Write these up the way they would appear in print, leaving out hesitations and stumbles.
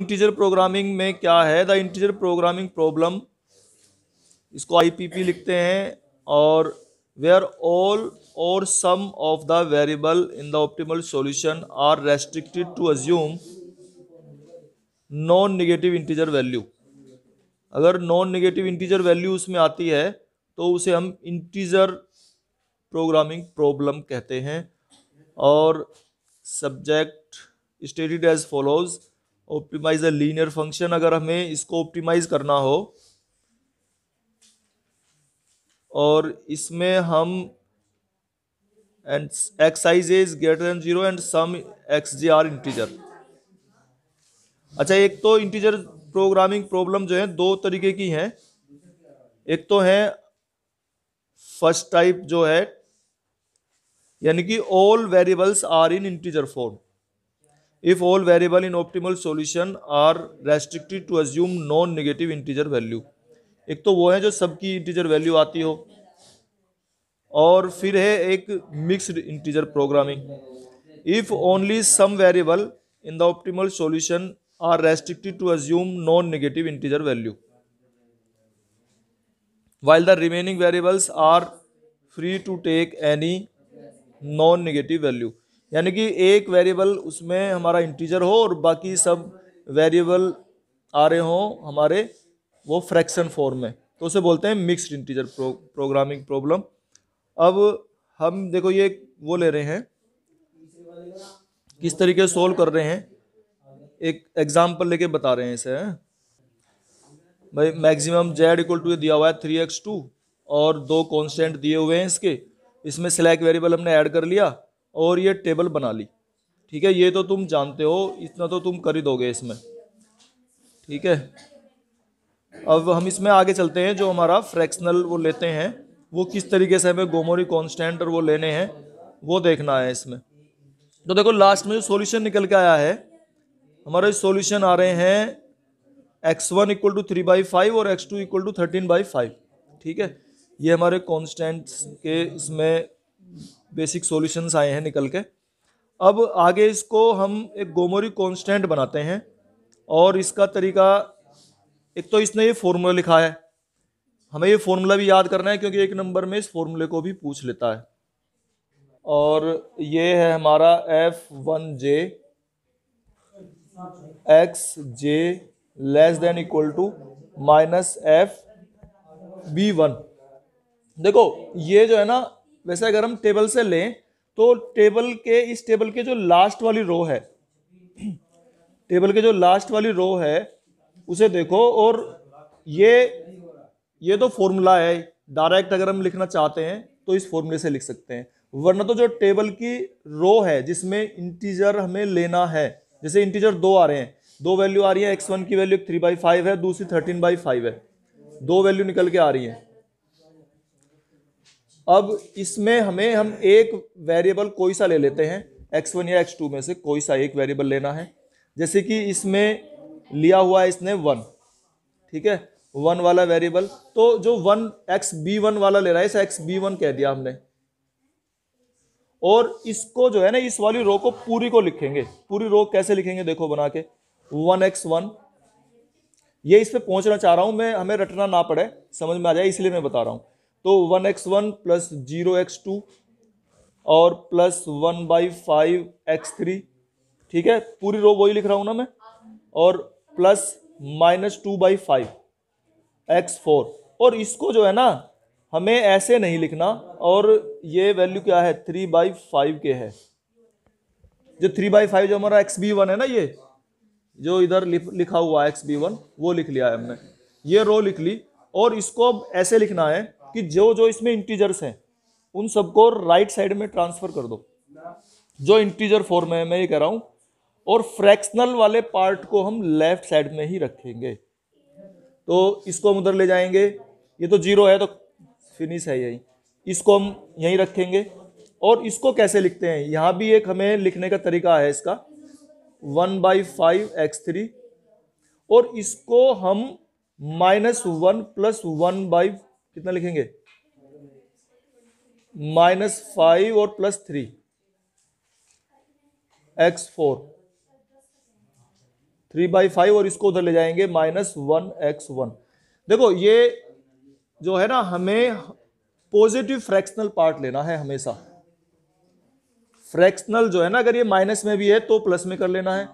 Integer programming में क्या है, द इंटीजर प्रोग्रामिंग प्रॉब्लम, इसको आईपीपी लिखते हैं, और where all or some of the variable in the optimal solution are restricted to assume non negative integer value. अगर non negative integer value उसमें आती है तो उसे हम इंटीजर प्रोग्रामिंग प्रॉब्लम कहते हैं। और subject stated as follows, optimize a linear function. अगर हमें इसको ऑप्टिमाइज करना हो और इसमें हम and x i j is greater than 0 and sum x j are integer. अच्छा, एक तो इंटीजर प्रोग्रामिंग प्रॉब्लम जो है दो तरीके की हैं। एक तो है फर्स्ट टाइप जो है, यानी कि all variables are in integer form if all variable in optimal solution are restricted to assume non negative integer value. एक तो वो है जो सबकी इंटीजर वैल्यू आती हो, और फिर है एक mixed integer programming if only some variable in the optimal solution are restricted to assume non negative integer value while the remaining variables are free to take any non negative value. यानी कि एक variable उसमें हमारा integer हो और बाकी सब variable आ रहे हो हमारे वो फ्रैक्शन फॉर्म में, तो उसे बोलते हैं मिक्स्ड इंटीजर प्रोग्रामिंग प्रॉब्लम। अब हम देखो ये वो ले रहे हैं, किस तरीके से सोल्व कर रहे हैं, एक एग्जाम्पल लेके बता रहे हैं इसे। भाई मैक्सिमम जेड इक्वल टू दिया हुआ है 3x2 और दो कांस्टेंट दिए हुए हैं इसके, इसमें स्लैक वेरिएबल हमने ऐड कर लिया और ये टेबल बना ली। ठीक है, ये तो तुम जानते हो, इतना तो तुम कर ही दोगे इसमें। ठीक है, अब हम इसमें आगे चलते हैं। जो हमारा फ्रैक्शनल वो लेते हैं, वो किस तरीके से हमें गोमोरी कांस्टेंट और वो लेने हैं वो देखना है इसमें। तो देखो लास्ट में जो सॉल्यूशन निकल के आया है, हमारे सॉल्यूशन आ रहे हैं x1 इक्वल टू 3/5 और x2 इक्वल टू 13/5। ठीक है, ये हमारे कॉन्स्टेंट्स के इसमें बेसिक सॉल्यूशंस आए हैं निकल के। अब आगे इसको हम एक गोमोरी कांस्टेंट बनाते हैं, और इसका तरीका, एक तो इसने ये फॉर्मूला लिखा है, हमें ये फॉर्मूला भी याद करना है क्योंकि एक नंबर में इस फॉर्मूले को भी पूछ लेता है। और ये है हमारा f1j x j less than equal to minus f b one. देखो ये जो है ना, वैसे अगर हम टेबल से लें तो टेबल के इस टेबल के जो लास्ट वाली रो है, टेबल के जो लास्ट वाली रो है उसे देखो, और ये तो फॉर्मूला है डायरेक्ट, अगर हम लिखना चाहते हैं तो इस फॉर्मूले से लिख सकते हैं। वरना तो जो टेबल की रो है जिसमें इंटीजर हमें लेना है, जैसे इंटीजर दो आ रहे हैं, दो वैल्यू आ रही है, x1 की वैल्यू 3/5 है, दूसरी 13/5 है, दो वैल्यू निकल के आ रही है। अब इसमें हम एक वेरिएबल कोई सा ले लेते हैं, x1 या x2 में से कोई सा एक वेरिएबल लेना है। जैसे कि इसमें लिया हुआ है इसने 1, ठीक है, 1 वाला वेरिएबल, तो जो 1 xb1 वाला ले रहा है इसे xb1 कह दिया हमने। और इसको जो है ना, इस वाली रो को पूरी को लिखेंगे। पूरी रो कैसे लिखेंगे देखो बना के, 1x1, ये इस पे पहुंचना चाह रहा हूं मैं, हमें रटना ना पड़े, समझ में आ जाए इसलिए मैं बता रहा हूं। तो 1x1 प्लस 0x2 और प्लस 1/5x3, ठीक है, पूरी रो वही लिख रहा हूं ना मैं, और प्लस -2/5 x4। और इसको जो है ना हमें ऐसे नहीं लिखना, और ये वैल्यू क्या है 3/5 के है। जो 3/5 जो हमारा xb1 है ना, ये जो इधर लिखा हुआ है xb1 वो लिख लिया है हमने, ये रो लिख ली। और इसको अब ऐसे लिखना है कि जो जो इसमें इंटीजर्स हैं उन सबको राइट साइड में ट्रांसफर कर दो, जो इंटीजर फॉर्म है मैं ये कह रहा हूं, और फ्रैक्शनल वाले पार्ट को हम लेफ्ट साइड में ही रखेंगे। तो इसको हम उधर ले जाएंगे, ये तो 0 है तो फिनिश है यही, इसको हम यहीं रखेंगे। और इसको कैसे लिखते हैं, यहां भी एक हमें लिखने का तरीका है इसका, 1/5x3, और इसको हम -1 प्लस 1 कितना लिखेंगे, -5 और +3 x4, 3/5 और इसको उधर ले जाएंगे -1x1। देखो ये जो है ना, हमें पॉजिटिव फ्रैक्शनल पार्ट लेना है हमेशा। फ्रैक्शनल जो है ना, अगर ये माइनस में भी है तो प्लस में कर लेना है,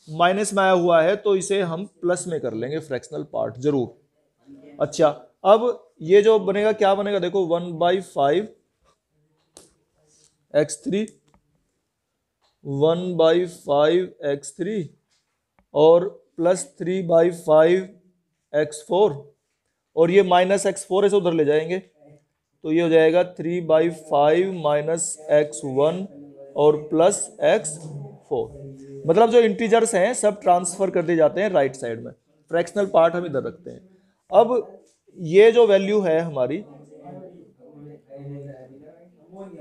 माइनस में आया हुआ है तो इसे हम प्लस में कर लेंगे फ्रैक्शनल पार्ट जरूर। अच्छा, अब ये जो बनेगा क्या बनेगा, देखो 1/5 x3, 1/5 x3 और प्लस 3/5 x4, और ये -x4 से उधर ले जाएंगे तो ये हो जाएगा 3/5 -x1 और प्लस x4। मतलब जो इंटीजर्स हैं सब ट्रांसफर कर दिए जाते हैं राइट साइड में, फ्रैक्शनल पार्ट हम इधर रखते हैं। अब ये जो वैल्यू है हमारी,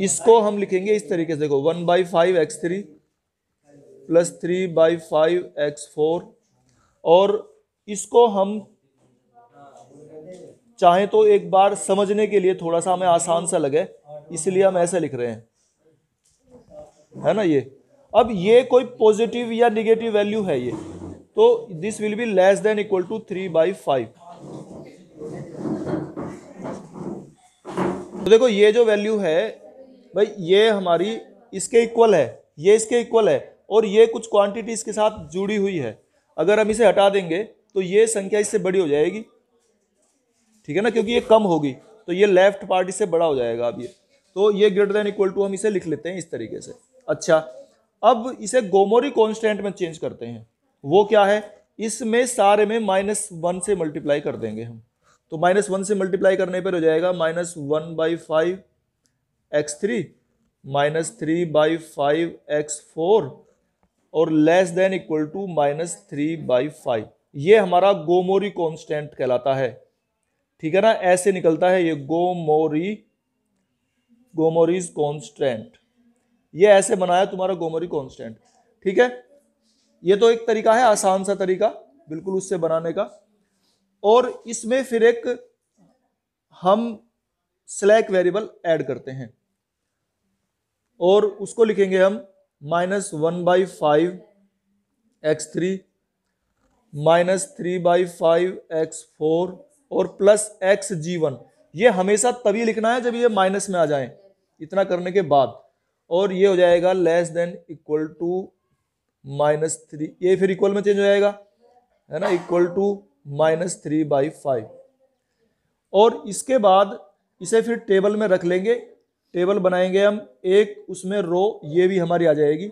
इसको हम लिखेंगे इस तरीके से, देखो 1/5 x3 प्लस 3/5 x4, और इसको हम चाहे तो एक बार समझने के लिए थोड़ा सा हमें आसान सा लगे इसलिए हम ऐसे लिख रहे हैं, है ना ये। अब ये कोई पॉजिटिव या निगेटिव वैल्यू है ये, तो this will be less than equal to 3/5। तो देखो ये जो वैल्यू है भाई, ये हमारी इसके इक्वल है, ये इसके इक्वल है, और ये कुछ क्वांटिटी इसके साथ जुड़ी हुई है। अगर हम इसे हटा देंगे तो ये संख्या इससे बड़ी हो जाएगी, ठीक है ना, क्योंकि ये कम होगी तो ये लेफ्ट पार्ट इससे बड़ा हो जाएगा। अब ये तो ये ग्रेटर देन इक्वल टू हम इसे लिख लेते हैं इस तरीके से। अच्छा, अब इसे गोमोरी कांस्टेंट में चेंज करते हैं। वो क्या है, इसमें सारे में -1 से मल्टीप्लाई कर देंगे हम, तो -1 से मल्टीप्लाई करने पर हो जाएगा -1/5 x3 -3/5 x4 और लेस देन इक्वल टू -3/5। ये हमारा गोमोरी कांस्टेंट कहलाता है, ठीक है ना, ऐसे निकलता है ये गोमोरीज कांस्टेंट। ये ऐसे बनाया तुम्हारा गोमोरी कांस्टेंट, ठीक है। ये तो एक तरीका है, आसान सा तरीका बिल्कुल उससे बनाने का। और इसमें फिर एक हम स्लैक वेरिएबल ऐड करते हैं और उसको लिखेंगे हम -1/5 x3 -3/5 x4 और प्लस xg1। ये हमेशा तभी लिखना है जब ये माइनस में आ जाए, इतना करने के बाद, और ये हो जाएगा लेस देन इक्वल टू -3, ये फिर इक्वल में चेंज हो जाएगा, है ना, इक्वल टू -3/5। और इसके बाद इसे फिर टेबल में रख लेंगे, टेबल बनाएंगे हम एक, उसमें रो ये भी हमारी आ जाएगी,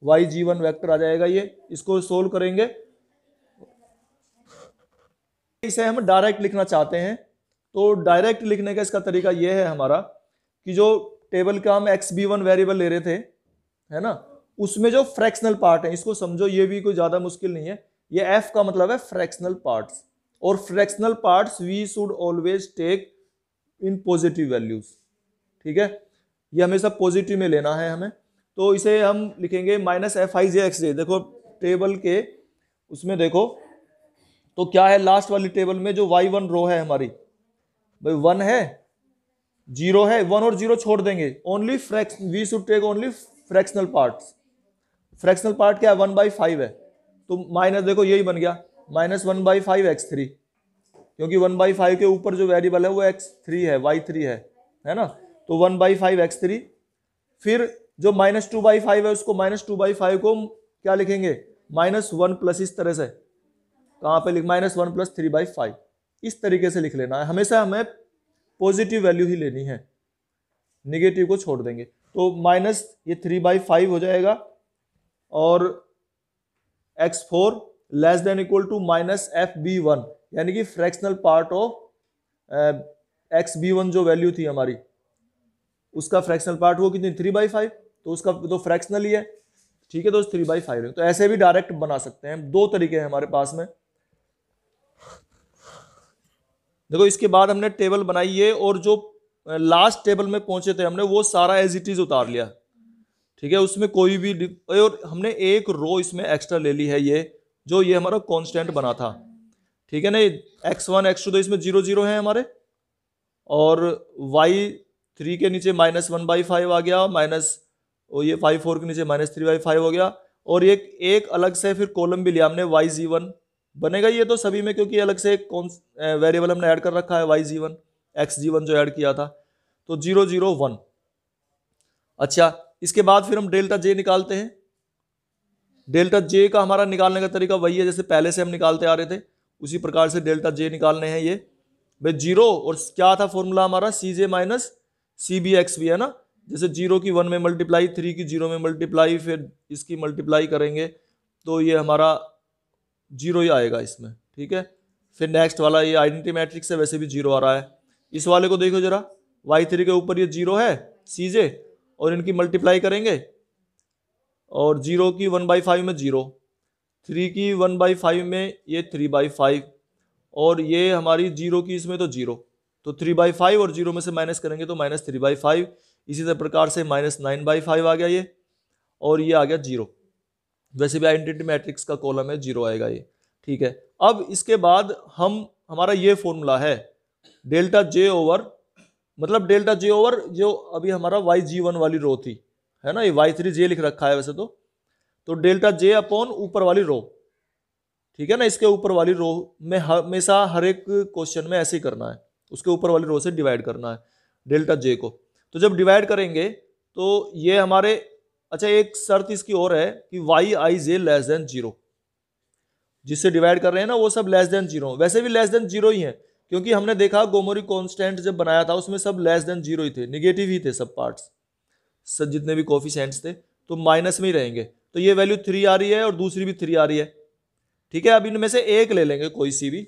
yg1 वेक्टर आ जाएगा ये। इसको सोल्व करेंगे, इसे हम डायरेक्ट लिखना चाहते हैं तो डायरेक्ट लिखने का इसका तरीका यह है हमारा कि जो टेबल का हम xb1 वेरिएबल ले रहे थे, है ना, उसमें जो फ्रैक्शनल पार्ट है, इसको समझो, ये भी कोई ज्यादा मुश्किल नहीं है। ये f का मतलब है फ्रैक्शनल पार्ट्स, और fractional parts we should always take in positive values, ठीक है, ये हमेशा पॉजिटिव में लेना है हमें। तो इसे हम लिखेंगे -fij। देखो टेबल के उसमें देखो तो क्या है, लास्ट वाली टेबल में जो y1 रो है हमारी, भाई 1 है, 0 है, 1 और 0 छोड़ देंगे, only we should take only fractional parts. Fractional part क्या है, 1/5 है, तो माइनस, देखो यही बन गया -1/5 x3, क्योंकि 1/5 के ऊपर जो वेरिएबल है वो x3 है, y3 है ना, तो 1/5 x3। फिर जो -2/5 है उसको -2/5 को क्या लिखेंगे, -1 प्लस, इस तरह से, कहाँ पे लिख, -1 प्लस 3/5, इस तरीके से लिख लेना है। हमेशा हमें पॉजिटिव वैल्यू ही लेनी है, निगेटिव को छोड़ देंगे। तो माइनस ये 3/5 हो जाएगा और x4 less than equal to -fb1, यानी कि फ्रैक्शनल पार्ट ऑफ xb1 जो वैल्यू थी हमारी, उसका फ्रैक्शनल पार्ट वो कितनी, 3/5, तो उसका तो फ्रैक्शनल ही है, ठीक है, तो 3/5 है। तो ऐसे भी डायरेक्ट बना सकते हैं, दो तरीके हैं हमारे पास में। देखो इसके बाद हमने टेबल बनाई है और जो लास्ट टेबल में पहुंचे थे हमने वो सारा एज इट इज उतार लिया, ठीक है, उसमें कोई भी और हमने एक रो इसमें एक्स्ट्रा ले ली है, ये जो ये हमारा कांस्टेंट बना था, ठीक है ना, x1 x2 तो इसमें 0 0 है हमारे, और y3 के नीचे -1/5 आ गया, माइनस, और ये 5 4 के नीचे -3/5 हो गया, और एक अलग से फिर कॉलम भी लिया हमने YG1 बनेगा ये तो सभी में, क्योंकि अलग से कौन वेरिएबल हमने ऐड कर रखा है YG1, XG1 जो ऐड किया था, तो 0 0 1। अच्छा, इसके बाद फिर हम डेल्टा जे निकालते हैं। डेल्टा जे का हमारा निकालने का तरीका वही है जैसे पहले से हम निकालते आ रहे थे, उसी प्रकार से डेल्टा जे निकालने हैं ये भाई। 0 और क्या था फॉर्मूला हमारा, CJ माइनस CBXB है ना। जैसे 0 की 1 में मल्टीप्लाई, 3 की 0 में मल्टीप्लाई, फिर इसकी मल्टीप्लाई करेंगे तो ये हमारा 0 ही आएगा इसमें, ठीक है। फिर नेक्स्ट वाला ये आइडेंटिटी मैट्रिक्स है, वैसे भी 0 आ रहा है। इस वाले को देखो जरा, Y3 के ऊपर ये 0 है CJ, और इनकी मल्टीप्लाई करेंगे और 0 की 1/5 में 0, 3 की 1/5 में ये 3/5, और ये हमारी 0 की इसमें तो 0, तो 3/5 और 0 में से माइनस करेंगे तो -3/5। इसी प्रकार से -9/5 आ गया ये, और ये आ गया 0। वैसे भी आइडेंटिटी मैट्रिक्स का कॉलम है, 0 आएगा ये, ठीक है। अब इसके बाद हमारा ये फॉर्मूला है डेल्टा जे ओवर, मतलब डेल्टा जे ओवर जो अभी हमारा YG1 वाली रो थी, है ना, ये Y3J लिख रखा है वैसे तो डेल्टा जे अपॉन ऊपर वाली रो, ठीक है ना। इसके ऊपर वाली रो में हमेशा हर एक क्वेश्चन में ऐसे ही करना है, उसके ऊपर वाली रो से डिवाइड करना है डेल्टा जे को। तो जब डिवाइड करेंगे तो ये हमारे, अच्छा एक शर्त इसकी और है कि YIJ लेस देन 0, जिससे डिवाइड कर रहे हैं ना वो सब लेस देन 0, वैसे भी लेस देन 0 ही है, क्योंकि हमने देखा गोमोरी कांस्टेंट जब बनाया था उसमें सब लेस देन 0 ही थे, निगेटिव ही थे सब पार्ट्स, सब जितने भी कोफिशिएंट्स थे तो माइनस में ही रहेंगे। तो ये वैल्यू 3 आ रही है और दूसरी भी 3 आ रही है, ठीक है। अब इनमें से एक ले लेंगे कोई सी भी,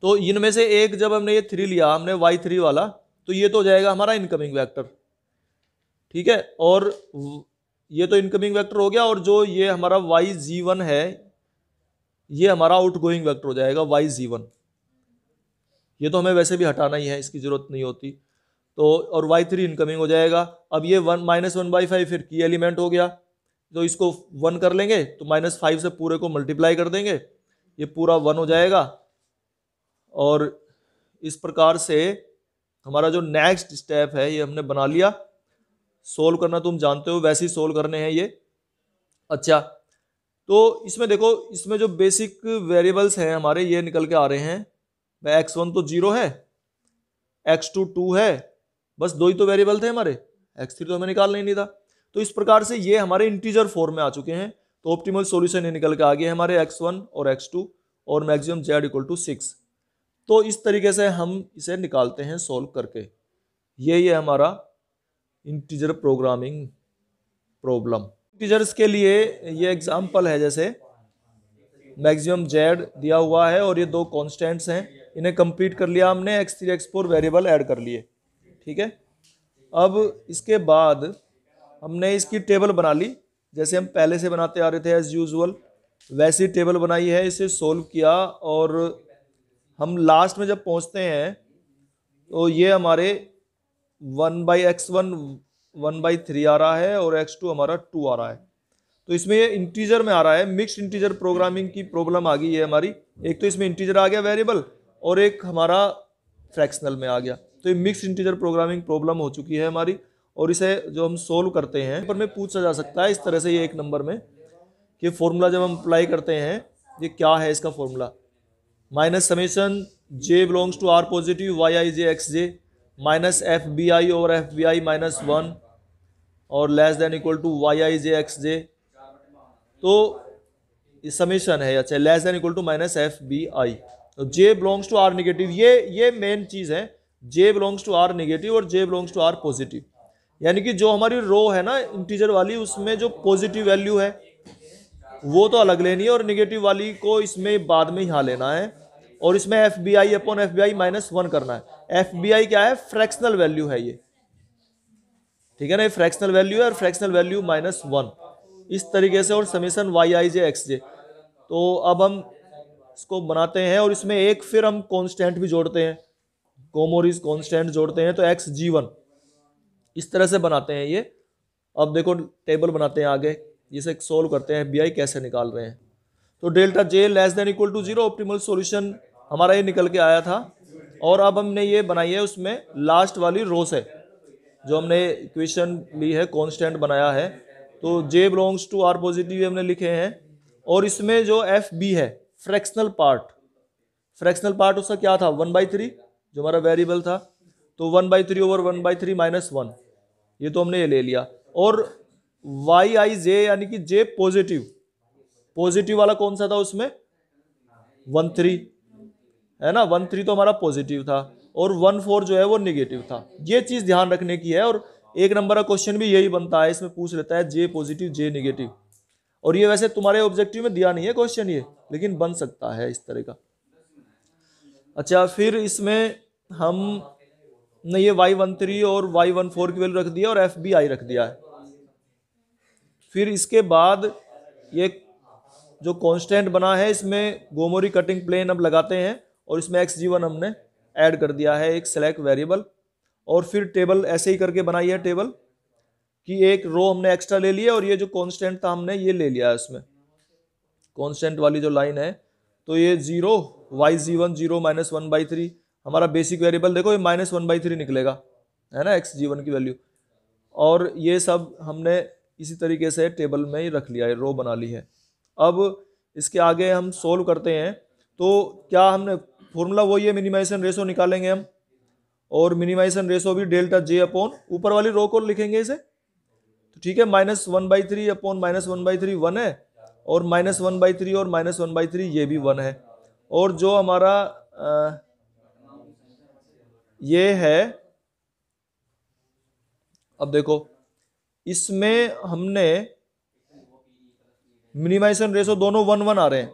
तो इनमें से एक जब हमने ये 3 लिया हमने Y3 वाला, तो ये तो हो जाएगा हमारा इनकमिंग वेक्टर, ठीक है। और ये तो इनकमिंग वेक्टर हो गया, और जो ये हमारा YG1 है ये हमारा आउटगोइंग वेक्टर हो जाएगा YG1। ये तो हमें वैसे भी हटाना ही है, इसकी जरूरत नहीं होती, तो और Y3 इनकमिंग हो जाएगा। अब ये 1/5 फिर की एलिमेंट हो गया, तो इसको 1 कर लेंगे तो -5 से पूरे को मल्टीप्लाई कर देंगे, ये पूरा 1 हो जाएगा। और इस प्रकार से हमारा जो नेक्स्ट स्टेप है ये हमने बना लिया। सोल्व करना तुम जानते हो, वैसे ही सोल्व करने हैं ये। अच्छा, तो इसमें देखो, इसमें जो बेसिक वेरिएबल्स हैं हमारे ये निकल के आ रहे हैं। x1 तो 0 है, x2 2 है, बस दो ही तो वेरिएबल थे हमारे, x3 तो हमें निकालना ही नहीं था। तो इस प्रकार से ये हमारे इंटीजर फॉर्म में आ चुके हैं, तो ऑप्टिमल सॉल्यूशन ये निकल के आ गए हमारे x1 और x2 और मैक्सिमम z = 6। तो इस तरीके से हम इसे निकालते हैं सोल्व करके। ये हमारा इंटीजर प्रोग्रामिंग प्रॉब्लम। इंटीजर्स के लिए ये एग्जांपल है, जैसे मैक्सिमम z दिया हुआ है और ये दो कांस्टेंट्स हैं, इन्हें कंप्लीट कर लिया हमने, x3 x4 वेरिएबल ऐड कर लिए, ठीक है। अब इसके बाद हमने इसकी टेबल बना ली, जैसे हम पहले से बनाते आ रहे थे एज यूजुअल, वैसी टेबल बनाई है, इसे सोल्व किया, और हम लास्ट में जब पहुंचते हैं तो ये हमारे 1/x1 1/3 आ रहा है और x2 हमारा 2 आ रहा है। तो इसमें ये इंटीजर में आ रहा है, मिक्स्ड इंटीजर प्रोग्रामिंग की प्रॉब्लम आ गई है हमारी। एक तो इसमें इंटीजर आ गया वेरिएबल और एक हमारा फ्रैक्शनल में आ गया, तो ये मिक्स्ड इंटीजर प्रोग्रामिंग प्रॉब्लम हो चुकी है हमारी। और इसे जो हम सोल्व करते हैं पर में पूछा जा सकता है इस तरह से, ये एक नंबर में कि फॉर्मूला जब हम अप्लाई करते हैं ये क्या है इसका formula, -summation j belongs to r positive YIJ XJ minus FBI over FBI -1 और less than equal to YIJ XJ। तो समेशन है, अच्छा, less than equal to -FBI। तो j belongs to r negative, ये मेन चीज है, j belongs to r negative और j belongs to r positive, यानी कि जो हमारी रो है ना इंटीजर वाली उसमें जो पॉजिटिव वैल्यू है वो तो अलग लेनी है और नेगेटिव वाली को इसमें बाद में यहाँ लेना है, और इसमें FBI अपॉन FBI -1 करना है। FBI क्या है, फ्रैक्शनल वैल्यू है ये, ठीक है ना, ये फ्रैक्शनल वैल्यू है और फ्रैक्शनल वैल्यू -1 इस तरीके से, और समेशन YIJ XJ। तो अब हम इसको बनाते हैं और इसमें एक फिर हम कांस्टेंट भी जोड़ते हैं, कोमोरिस कांस्टेंट जोड़ते हैं, तो XG1 इस तरह से बनाते हैं ये। अब देखो टेबल बनाते हैं आगे, इसे सोल्व करते हैं, FBI कैसे निकाल रहे हैं। तो delta J less than equal to 0 optimal solution हमारा ये निकल के आया था। और अब हमने ये बनाई है उसमें लास्ट वाली रो से जो हमने इक्वेशन ली है, कांस्टेंट बनाया है, तो j belongs to r positive हमने लिखे हैं। और इसमें जो एफ बी है फ्रैक्शनल पार्ट उसका क्या था 1/3 जो हमारा वेरिएबल था, तो 1/3 ओवर 1/3 -1 ये तो हमने ये ले लिया। और वाई आई जे यानी कि जे पॉजिटिव वाला कौन सा था उसमें 1/3 है ना, 1/3 तो हमारा पॉजिटिव था और 1/4 जो है वो निगेटिव था। ये चीज ध्यान रखने की है और एक नंबर का क्वेश्चन भी यही बनता है, इसमें पूछ लेता है जे पॉजिटिव जे निगेटिव। और ये वैसे तुम्हारे ऑब्जेक्टिव में दिया नहीं है क्वेश्चन ये, लेकिन बन सकता है इस तरह का। अच्छा फिर इसमें हम ने ये y13 और y14 की वैल्यू रख दिया और एफ बी आई रख दिया है। फिर इसके बाद ये जो कांस्टेंट बना है इसमें गोमोरी कटिंग प्लेन अब लगाते हैं और इसमें xg1 हमने ऐड कर दिया है एक सेलेक्ट वेरिएबल। और फिर टेबल ऐसे ही करके बनाई है टेबल कि एक रो हमने एक्स्ट्रा ले लिया और ये जो कांस्टेंट था हमने ये ले लिया है उसमें कांस्टेंट वाली जो लाइन है। तो ये 0 yg1 0 -1/3 हमारा बेसिक वेरिएबल देखो ये -1/3 निकलेगा है ना xg1 की वैल्यू। और ये सब हमने इसी तरीके से टेबल में ही रख लिया है, रो बना ली है। अब इसके आगे हम सोल्व करते हैं तो क्या हमने फॉर्मूला वही है, मिनिमाइजेशन रेशो निकालेंगे हम और मिनिमाइजेशन रेशो भी डेल्टा जे अपॉन ऊपर वाली रो को लिखेंगे इसे। तो ठीक है -1/3 अपॉन -1/3 1 है और -1/3 और -1/3 ये भी 1 है। और जो हमारा ये है अब देखो इसमें हमने मिनिमाइजेशन रेशो दोनों 1 1 आ रहे हैं,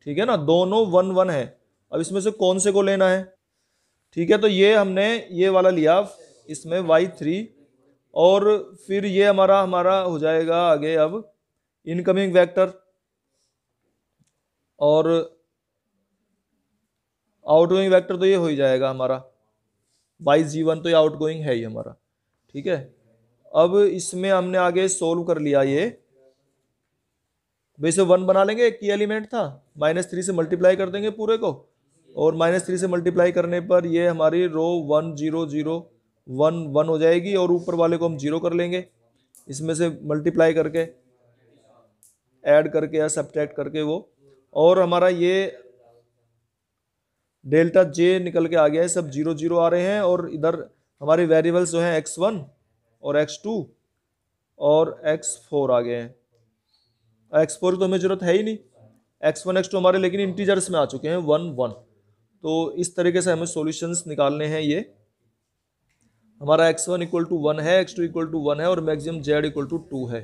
ठीक है ना, दोनों 1 1 है। अब इसमें से कौन से को लेना है, ठीक है, तो ये हमने ये वाला लिया इसमें y3 और फिर ये हमारा हो जाएगा आगे अब इनकमिंग वेक्टर और आउटगोइंग वेक्टर तो ये हो ही जाएगा हमारा yg1 तो ये आउटगोइंग है ही हमारा, ठीक है। अब इसमें हमने आगे सोल्व कर लिया ये वैसे 1 बना लेंगे, एक की एलिमेंट था -3 से मल्टीप्लाई कर देंगे पूरे को और -3 से मल्टीप्लाई करने पर ये हमारी रो 1 0 0 1 1 हो जाएगी और ऊपर वाले को हम 0 कर लेंगे इसमें से मल्टीप्लाई करके ऐड करके या सब्ट्रैक्ट करके वो। और हमारा ये डेल्टा जे निकल के आ गया है, सब 0 0 आ रहे हैं और इधर हमारे वेरिएबल्स जो हैं x1 और x2 और x4 आ गए हैं। x4 तो हमें जरूरत है ही नहीं, x1 x2 हमारे लेकिन इंटीजर्स में आ चुके हैं 1 1। तो इस तरीके से हमें सॉल्यूशंस निकालने हैं। ये हमारा x1 = 1 है, x2 = 1 है और मैक्सिमम z = 2 है।